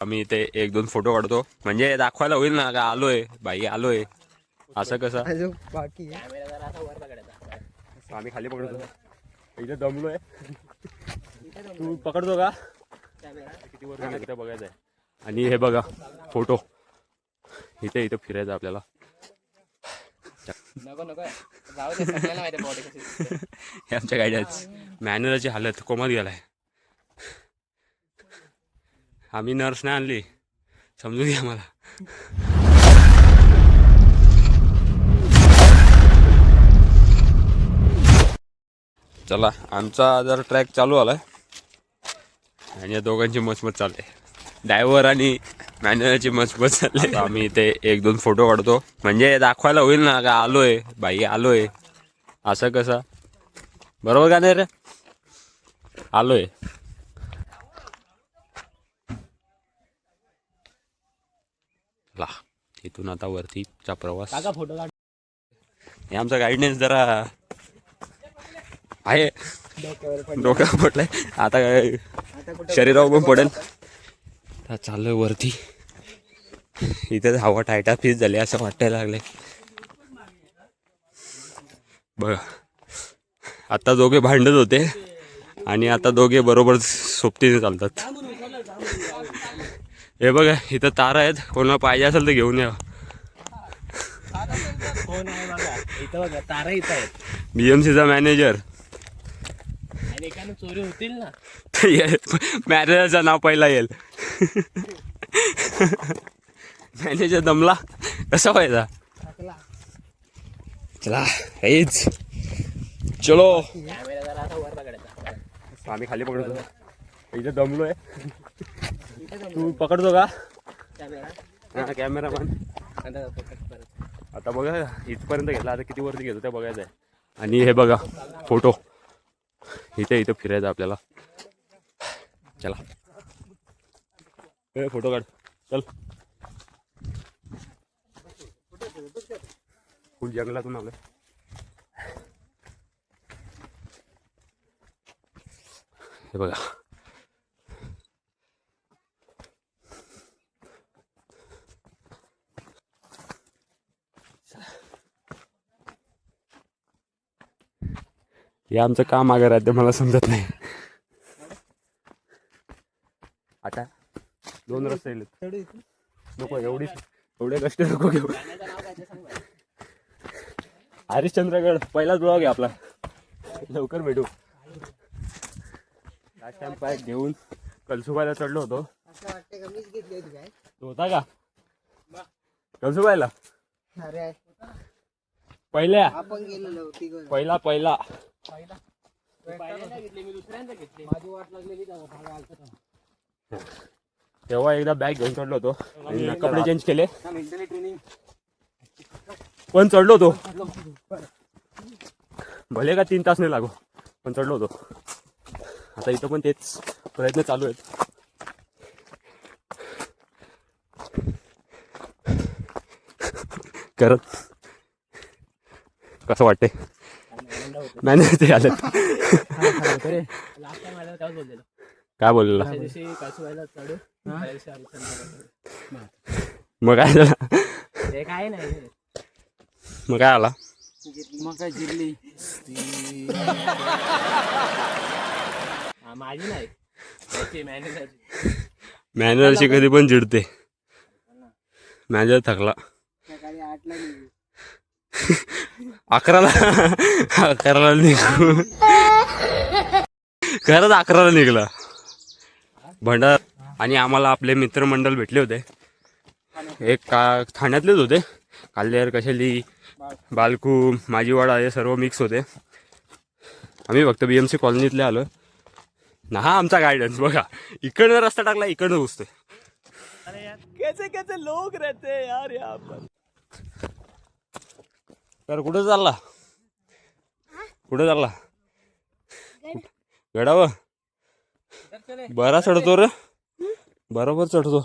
आम्ही इथे एक दोन फोटो काढतो म्हणजे दाखवायला होईल ना का आलोय बाई आलोय असं कसं बाकी आम्ही खाली पकडतो इथे दमलोय तू पकडतो का किती वर गेलं बघायचं आहे. आणि हे बघा फोटो इथे इथे फिरायचं आपल्याला. हे आमच्या गाड्याच मॅनेजरची हालत कोमात गेलाय. आम्ही नर्स नाही आणली समजून घ्या मला. चला आमचा जर ट्रॅक चालू आलाय आणि या दोघांची मचमच चालते. ड्रायव्हर आणि मॅनेजरची मचमच चालली. आम्ही इथे एक दोन फोटो काढतो म्हणजे दाखवायला होईल ना का आलोय बाई आलोय असं कसं. बरोबर का नाही रे आलोय. इथून आता वरतीचा प्रवास. फोटो काढ. हे आमचा गायडन्स जरा आहे डोक्यावर पडलाय आता काय शरीरावर पण पडेल. चाललोय वरती. इथे हवा टायटा फीस झाली असं वाटायला लागले बघा. आता दोघे भांडत होते आणि आता दोघे बरोबर सोबतीने चालतात. हे बघा इथं तार आहेत कोणाला पाहिजे असेल तर घेऊन या. बीएमसीचा मॅनेजर चोरी होतील ना. मॅनेजरचं नाव पहिला येईल. मॅनेजर दमला कसा व्हायचा. चला हेच चलो. आम्ही खाली पकडतो इथे दमलोय. तू पकडतो का कॅमेरामॅन. आता बघा इथपर्यंत घेतला आता किती वरती घेतो ते बघायचं आहे. आणि हे बघा फोटो इथे इथे फिरायचं आपल्याला. चला फोटो काढ चल. फुल जंगलातून आलोय. हे बघा हे आमचं काम अगर आहे ते मला समजत नाही. आता दोन रस्ते नको एवढे कष्ट नको घेऊ. हरिश्चंद्रगड पहिलाच ब्लॉग आहे आपला. लवकर भेटू. लास्ट टाइम पाय घेऊन कलसुबाईला चढलो होतो. होता का कलसुबाईला पहिल्या पहिला तेव्हा एकदा बॅग घेऊन चढलो होतो आणि कपडे चेंज केले पण चढलो होतो. भले का 3 तास नाही लागो पण चढलो होतो. आता इथं पण तेच प्रयत्न चालू आहेत. करत कसं वाटते मॅनेजर ते आलं काय बोललेला मग काय झालं. मग काय आला मग काय जिरली माझी नाही मॅनेजरशी कधी पण चिडते. मॅनेजर थकला 11ला निघू खरंच 11ला निघला भंडार. आणि आम्हाला आपले मित्रमंडळ भेटले होते. एक ठाण्यातलेच होते. काल्लेर कशाली बालकू माझीवाडा हे सर्व मिक्स होते. आम्ही फक्त BMC कॉलनीतले आलो ना. हा आमचा गायडन्स बघा इकडनं रस्ता टाकला इकडनं घुसतोय. कैसे कैसे लोग रहते यार यहाँ पर. तर कुठं चालला गडावर. बरा चढतो रे बरोबर चढतो.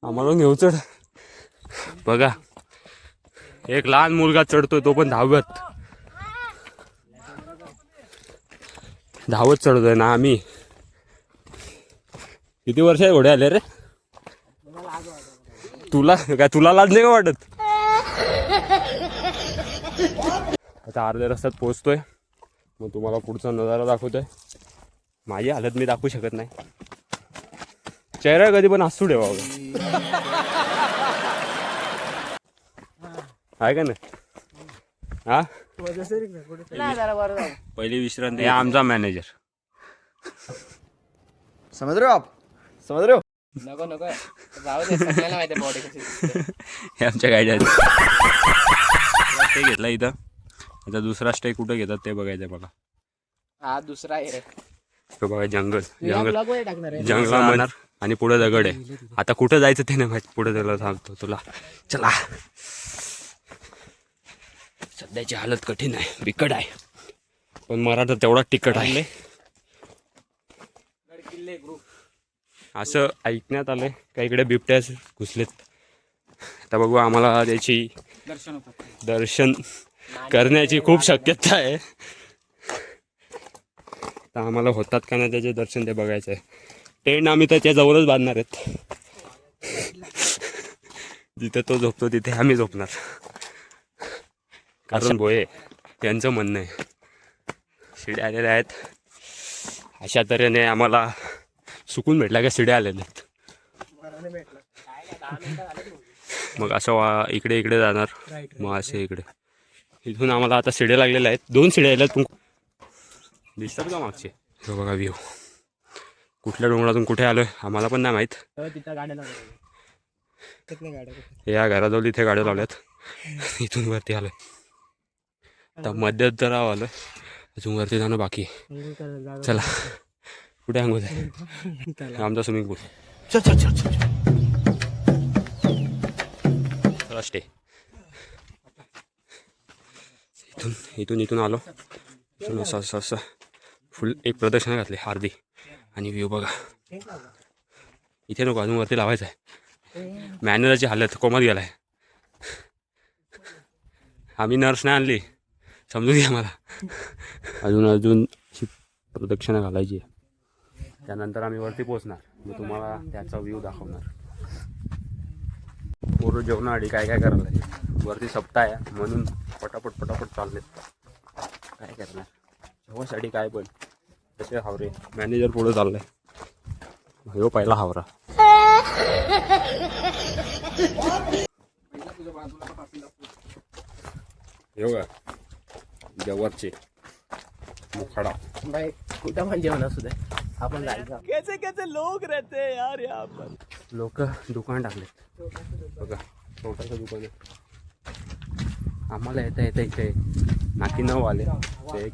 आम्हाला घेऊ चढ. बघा एक लहान मुलगा चढतोय तो पण धावत चढतोय ना. आम्ही किती वर्ष घोडे आले रे तुला लाज नाही का वाटत? आता अर्ध्या रस्त्यात पोहोचतोय, मग तुम्हाला पुढचा नजारा दाखवतोय. माझी हालत मी दाखवू शकत नाही. चेहरा कधी पण हसू ठेवा आहे का नाही? हा पहिली विश्रांती. आमचा मॅनेजर. समझ रहे हो आप? समझ रहे हो? नको नको जाऊ दे, सगळ्यांना माहिती बॉडी कशी. हे आमच्या गाईड स्टे घेतला इथं. आता दुसरा स्टे कुठं घेतात ते बघायचं मला. हा दुसरा आहे रे. तो बघा जंगल टाकणार आहे. जंगला म्हणणार आणि पुढे दगड आहे. आता कुठं जायचं ते नाही माहिती. पुढे त्याला सांगतो तुला. चला. सध्याची हालत कठीण आहे, बिकट आहे, पण मराठा तेवढा तिखट आहे. असं ऐकण्यात आलंय का इकडे बिबट्या घुसलेत. आता बघू, आम्हाला त्याची दर्शन करण्याची खूप शक्यता आहे. तर आम्हाला होतात का नाही त्याचे दर्शन ते बघायचं आहे. टेंट आम्ही त्याच्या जवळच बांधणार आहेत. जिथे तो झोपतो तिथे आम्ही झोपणार. कारण भोये त्यांचं म्हणणं आहे शिड्या आलेल्या आहेत, अशा तऱ्हेने आम्हाला सुकून भेटला का शिड्या आलेल्या आहेत. मग असं इकडे इकडे जाणार, मग असे इकडे. इथून आम्हाला आता शिड्या लागलेल्या आहेत. 2 शिड्या आल्यात. दिसतात का मागचे? हे बघा व्ह्यू. कुठल्या डोंगरातून कुठे आलोय आम्हाला पण नाही माहीत. या घराजवळ इथे गाड्या लावल्यात. इथून वरती आलोय. आता मध्यंतरावर आलोय, अजून वरती जाणं बाकी. चला कुठे अंघोळ आहे? आमचा स्विमिंग पूल. चला स्टे. इथून आलो. इथून असं फुल एक प्रदक्षिणा घातली अर्धी. आणि व्ह्यू बघा. इथे नको, अजून वरती लावायचं आहे. मॅनेजरची हालत कोमात गेलाय. आम्ही नर्स नाही आणली, समजून घ्या मला. अजून प्रदक्षिणा घालायची आहे. त्यानंतर आम्ही वरती पोहोचणार. मी तुम्हाला त्याचा व्ह्यू दाखवणार. पोरं जेवणाआधी काय काय करायला आहे. वरती सप्ताह आहे म्हणून पटापट चाललेत. काय करणार जेव्हासाठी काय पण तसे हावरे. मॅनेजर पुढे चाललाय. हो पहिला हावरा. येऊ का जवळचे मुखाडा. भाई कुठं पण जेवण असू दे, आपण जायचं. कैसे लोक रहते यार यहाँ पर. लोक दुकान टाकलेत बघा. छोटंसं दुकान आहे. आम्हाला येता इथे नाकी 9 आले. ते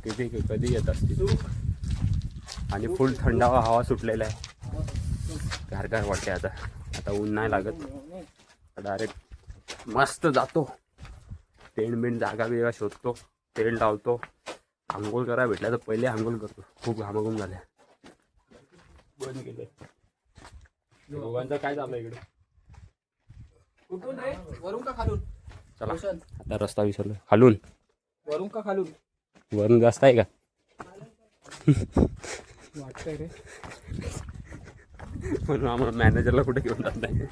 कधी येत असतील. आणि फुल थंडावा हवा सुटलेला आहे. गारगार वाटते. आता ऊन नाही लागत. डायरेक्ट मस्त जातो. टेंट जागा बिगा शोधतो, टेंट लावतो. आंघोळ करायला भेटल्या तर पहिले आंघोळ करतो. खूप घामाघूम झाल्या. बंद केलं. दोघांचं काय झालं इकडे? कुठून रे? वरून का खालून? चला आता रस्ता विसरलो. खालून वरून का खालून? वरून जास्त आहे का? वाटतंय रे. म्हणून आम्हाला मॅनेजरला कुठे घेऊन जात नाही.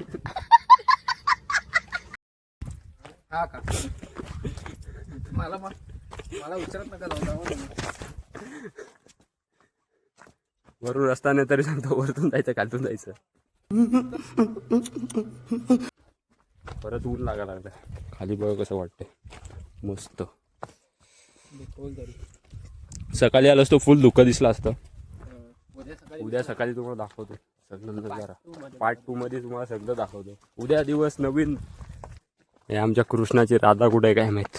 हा का? मला विचारत नका जाऊ. वरून रस्ता नाही तरी सांगतो वरतून जायचं खालतून जायचं. परत ऊन लागायला लागलं. खाली बघ कसं वाटतंय मस्त. सकाळी आलं असतो फुल धुकं दिसलं असतं. उद्या सकाळी तुम्हाला दाखवतो सगळं नजारा. पार्ट 2 मध्ये तुम्हाला सगळं दाखवतो. उद्या दिवस नवीन. हे आमच्या कृष्णाची राधा कुठे आहे काय माहित.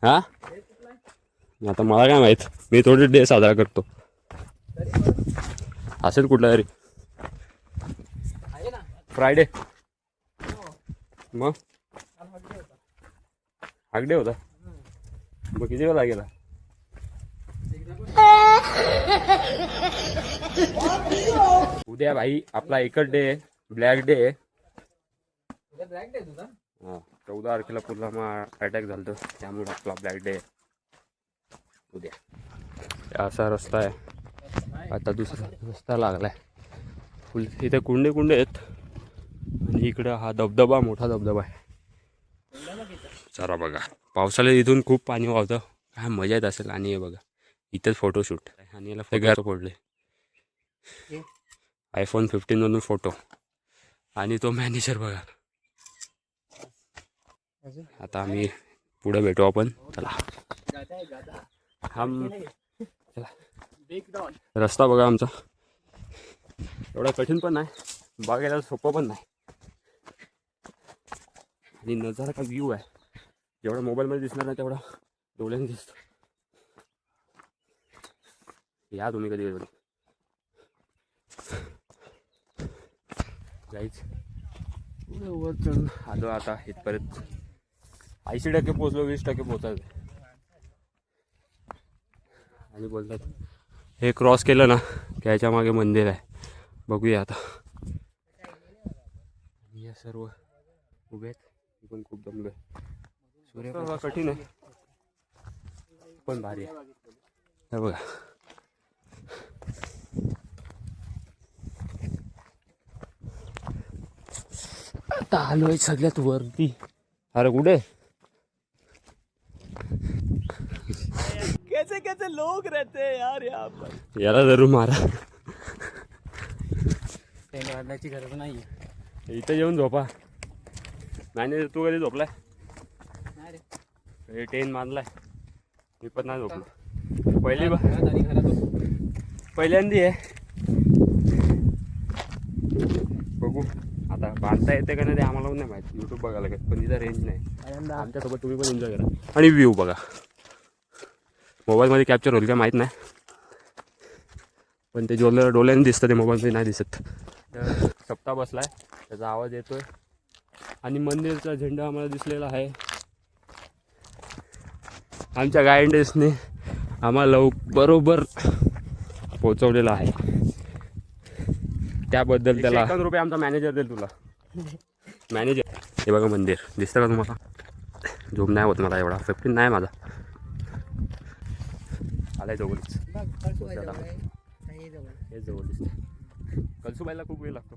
हा आता मला काय माहित. मी थोडी डे साजरा करतो. असेल कुठला तरी फ्रायडे. मग हागडे होता. मग किती वेळ लागेल? उद्या भाई आपला एकच डे आहे, ब्लॅक डे आहे. हा 14 तारखेला पुलवामा अटॅक झालं त्यामुळे आपला ब्लॅक डे उद्या. असा रस्ता आहे. आता दुसरा रस्ता लागलाय. फुल इथे कुंडे कुंडे आहेत आणि इकडं हा धबधबा मोठा धबधबा आहे. चला बघा पावसाळ्यात इथून खूप पाणी वाहतं, काय मजा येत असेल. आणि हे बघा इथेच फोटोशूट आणि याला फोटो पडले iPhone 15 मधून फोटो. आणि तो मॅनेजर बघा. आता आम्ही पुढे भेटू आपण. चला रस्ता बघा आमचा एवढा कठीण पण नाही, बघायला सोपं पण नाही. आणि नजारा का व्ह्यू आहे, जेवढा मोबाईलमध्ये दिसणार नाही तेवढा डोळ्याने दिसतो. या तुम्ही कधी जायच वर चल आलो आता इथपर्यंत. 80% पोचलो, 20% पोचायचं. आणि बोलतात हे क्रॉस केलं ना की ह्याच्या मागे मंदिर आहे, बघूया आता. आणि या सर्व उभे आहेत, पण खूप दमलो आहे. सूर्य कठीण आहे पण भारी आहे. हे बघा आता आलोय सगळ्यात वरती. अरे कुठे कैसे कैसे लोग रहते हैं यार यहाँ पर. याला जरूर मारा. टेंट वाढण्याची गरज नाही. इथं येऊन झोपा. मॅनेजर तू कधी झोपलाय? टेन मारलाय, मी पण नाही झोपलो. पहिल्यांदी आहे. बघू आता बांधता येते का नाही ते आम्हाला पण नाही माहिती, यूट्यूब बघायला लागेल. पण तिथं रेंज नाही. आमच्यासोबत तुम्ही पण एन्जॉय करा. आणि व्ह्यू बघा. मोबाईलमध्ये कॅप्चर होईल का माहीत नाही, पण ते डोळ्याने दिसतं, ते मोबाईलमध्ये नाही दिसत. सप्ता बसलाय, त्याचा आवाज येतोय. आणि मंदिरचा झेंडा आम्हाला दिसलेला आहे. आमच्या गायडन्सने आम्हाला बरोबर पोचवलेला आहे, त्याबद्दल त्याला 1 रुपये आमचा मॅनेजर देईल तुला. मॅनेजर हे बघा मंदिर दिसतं का तुम्हाला? झूम नाही होत मला एवढा, 15 नाही माझा. आलाय जवळच, हे जवळ दिसतं. कळसुबाईला खूप वेळ लागतो.